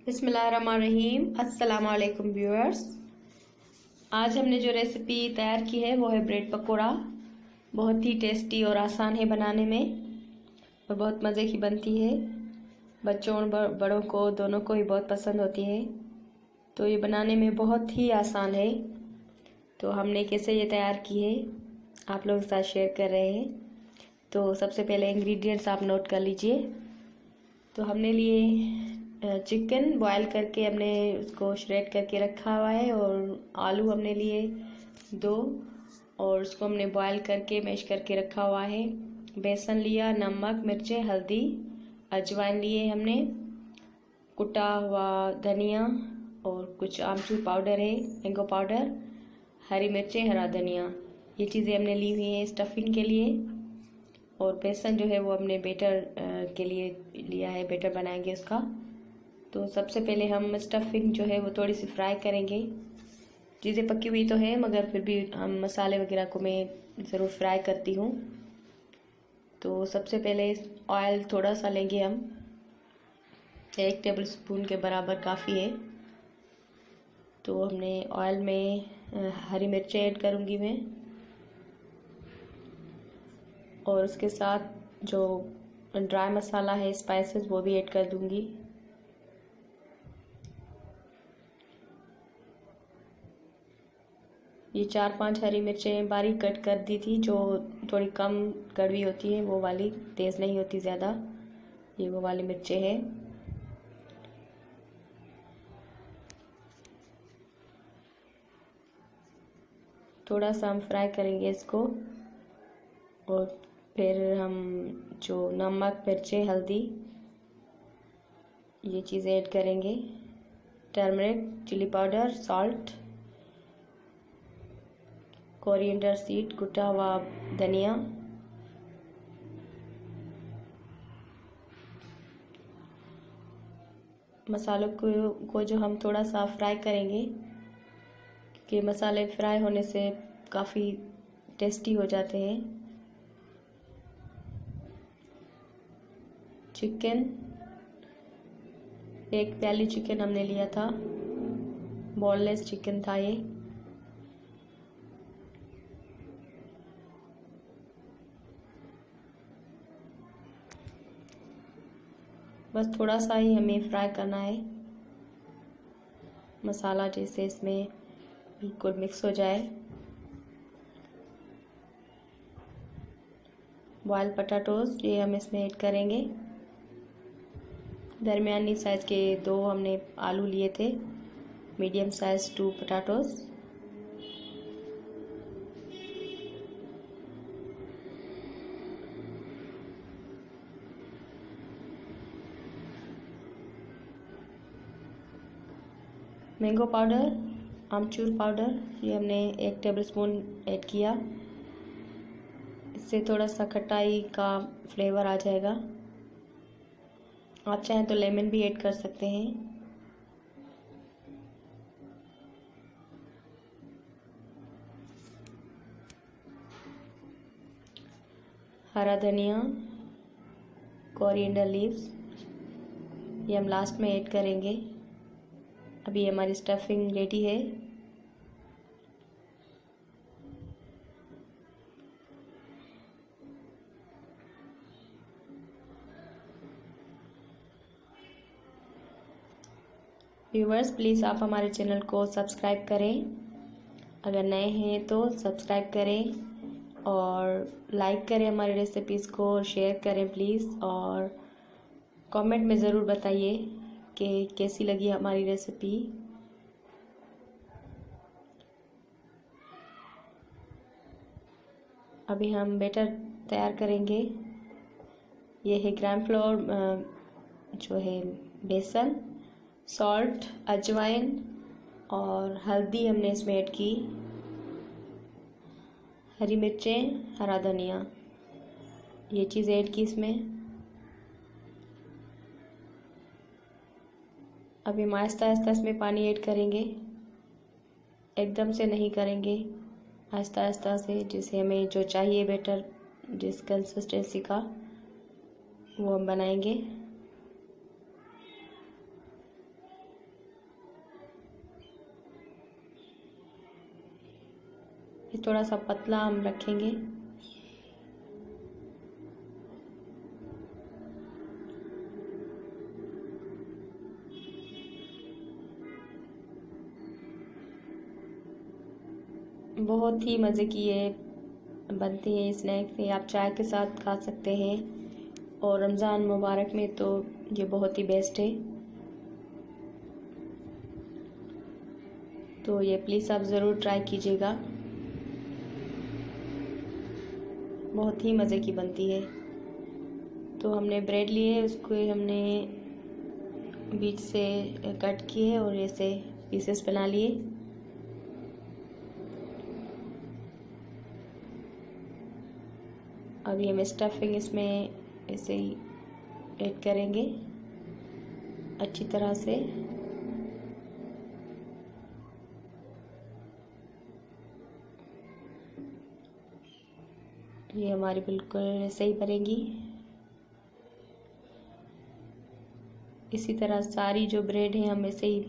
बिस्मिल्लाहिर्रहमानिर्रहीम। अस्सलाम वालेकुम व्यूअर्स। आज हमने जो रेसिपी तैयार की है वो है ब्रेड पकोड़ा। बहुत ही टेस्टी और आसान है बनाने में और बहुत मज़े की बनती है। बच्चों और बड़ों को दोनों को ही बहुत पसंद होती है। तो ये बनाने में बहुत ही आसान है। तो हमने कैसे ये तैयार की है आप लोगों के साथ शेयर कर रहे हैं। तो सबसे पहले इंग्रेडिएंट्स आप नोट कर लीजिए। तो हमने लिए चिकन बॉयल करके हमने उसको श्रेड करके रखा हुआ है, और आलू हमने लिए 2 और उसको हमने बॉयल करके मैश करके रखा हुआ है। बेसन लिया, नमक, मिर्चें, हल्दी, अजवाइन लिए हमने, कुटा हुआ धनिया और कुछ आमचूर पाउडर है, मैंगो पाउडर, हरी मिर्चें, हरा धनिया, ये चीज़ें हमने ली हुई हैं स्टफिंग के लिए। और बेसन जो है वो हमने बेटर के लिए लिया है, बेटर बनाएंगे उसका। तो सबसे पहले हम स्टफिंग जो है वो थोड़ी सी फ्राई करेंगे। चीज़ें पकी हुई तो है मगर फिर भी हम मसाले वगैरह को मैं ज़रूर फ्राई करती हूँ। तो सबसे पहले ऑयल थोड़ा सा लेंगे हम, 1 टेबल स्पून के बराबर काफ़ी है। तो हमने ऑयल में हरी मिर्चें ऐड करूँगी मैं, और उसके साथ जो ड्राई मसाला है, स्पाइसेस, वो भी ऐड कर दूँगी। ये 4-5 हरी मिर्चें बारीक कट कर दी थी, जो थोड़ी कम कड़वी होती है, वो वाली, तेज़ नहीं होती ज़्यादा, ये वो वाली मिर्चें हैं। थोड़ा सा हम फ्राई करेंगे इसको, और फिर हम जो नमक, मिर्चें, हल्दी, ये चीज़ें ऐड करेंगे, turmeric, chilli powder, salt, coriander seed, कुटा हुआ धनिया, मसालों को जो हम थोड़ा सा फ्राई करेंगे, कि मसाले फ्राई होने से काफ़ी टेस्टी हो जाते हैं। चिकन, 1 प्याली चिकन हमने लिया था, बोनलेस चिकन था ये। बस थोड़ा सा ही हमें फ्राई करना है, मसाला जैसे इसमें बिल्कुल मिक्स हो जाए। बॉयल पटाटोज ये हम इसमें ऐड करेंगे। दरमियानी साइज़ के 2 हमने आलू लिए थे, medium size 2 potatoes. Mango powder, आमचूर पाउडर, ये हमने 1 टेबलस्पून ऐड किया। इससे थोड़ा सा खटाई का फ्लेवर आ जाएगा। आप चाहें तो लेमन भी ऐड कर सकते हैं। हरा धनिया, कोरिएंडर लीव्स, ये हम लास्ट में ऐड करेंगे। अभी हमारी स्टफिंग रेडी है। व्यूवर्स, प्लीज़ आप हमारे चैनल को सब्सक्राइब करें, अगर नए हैं तो सब्सक्राइब करें और लाइक करें हमारी रेसिपीज़ को, और शेयर करें प्लीज़, और कमेंट में ज़रूर बताइए कि कैसी लगी हमारी रेसिपी। अभी हम बैटर तैयार करेंगे। ये है ग्राम फ्लोर, जो है बेसन, सॉल्ट, अजवाइन और हल्दी हमने इसमें ऐड की, हरी मिर्चें, हरा धनिया, ये चीज़ ऐड की इसमें। अभी हम आहिस्ता आहिस्ता इसमें पानी ऐड करेंगे, एकदम से नहीं करेंगे, आहिस्ता आहिस्ता से, जिसे हमें जो चाहिए बैटर, जिस कंसिस्टेंसी का, वो हम बनाएंगे। थोड़ा सा पतला हम रखेंगे। बहुत ही मज़े की ये बनती है स्नैक्स, ये आप चाय के साथ खा सकते हैं और रमज़ान मुबारक में तो ये बहुत ही बेस्ट है। तो ये प्लीज़ आप ज़रूर ट्राई कीजिएगा, बहुत ही मज़े की बनती है। तो हमने ब्रेड लिए, उसको हमने बीच से कट किए और ऐसे पीसेस बना लिए। अभी हम स्टफिंग इसमें ऐसे ही ऐड करेंगे अच्छी तरह से। ये हमारी बिल्कुल ऐसे ही बनेगी। इसी तरह सारी जो ब्रेड है हम ऐसे ही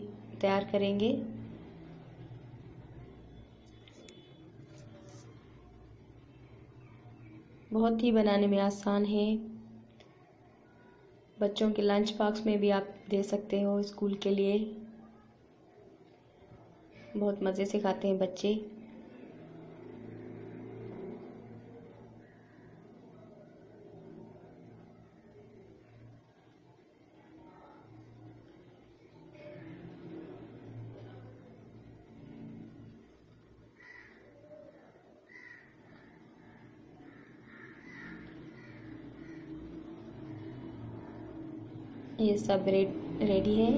तैयार करेंगे। बहुत ही बनाने में आसान है। बच्चों के लंच बॉक्स में भी आप दे सकते हो स्कूल के लिए, बहुत मज़े से खाते हैं बच्चे। ये सब रेडी है।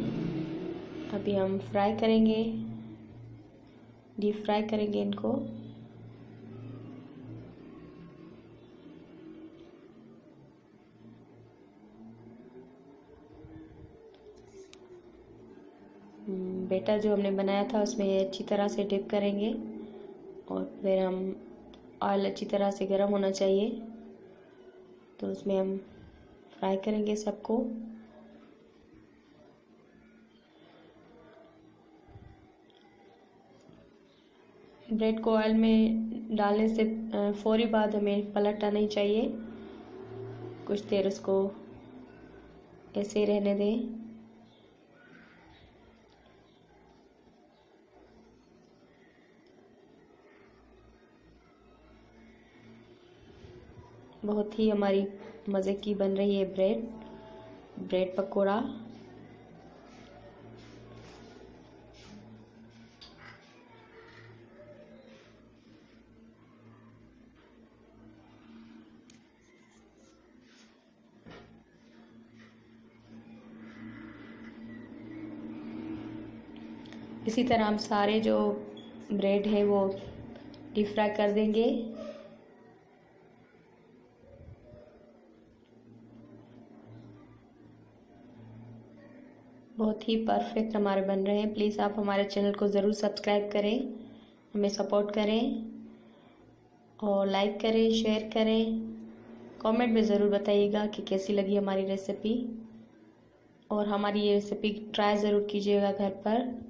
अभी हम फ्राई करेंगे, डीप फ्राई करेंगे इनको। बेटर जो हमने बनाया था उसमें अच्छी तरह से डिप करेंगे और फिर हम ऑयल अच्छी तरह से गर्म होना चाहिए, तो उसमें हम फ्राई करेंगे सबको। ब्रेड को ऑयल में डालने से फौरी बाद हमें पलटना नहीं चाहिए, कुछ देर उसको ऐसे ही रहने दें। बहुत ही हमारी मज़े की बन रही है ब्रेड पकोड़ा। इसी तरह हम सारे जो ब्रेड है वो डीप फ्राई कर देंगे। बहुत ही परफेक्ट हमारे बन रहे हैं। प्लीज़ आप हमारे चैनल को ज़रूर सब्सक्राइब करें, हमें सपोर्ट करें और लाइक करें, शेयर करें। कमेंट में ज़रूर बताइएगा कि कैसी लगी हमारी रेसिपी, और हमारी ये रेसिपी ट्राई ज़रूर कीजिएगा घर पर।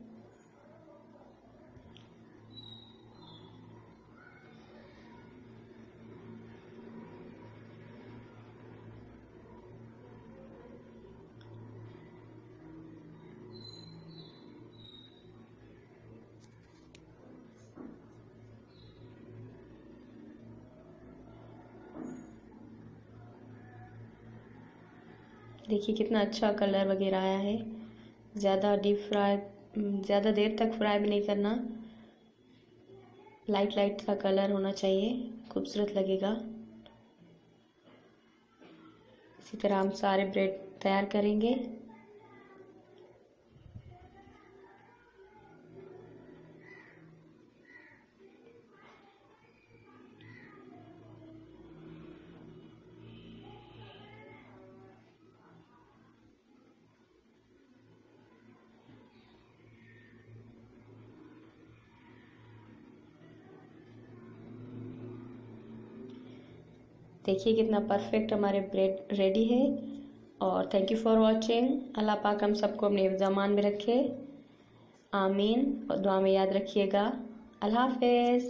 देखिए कितना अच्छा कलर वगैरह आया है। ज़्यादा ज़्यादा देर तक फ्राई भी नहीं करना, लाइट सा कलर होना चाहिए, खूबसूरत लगेगा। इसी तरह हम सारे ब्रेड तैयार करेंगे। देखिए कितना परफेक्ट हमारे ब्रेड रेडी है। और थैंक यू फॉर वॉचिंग। अल्लाह पाक हम सबको अपने ज़मान में रखे, आमीन। और दुआ में याद रखिएगा। अल्लाह हाफ़िज़।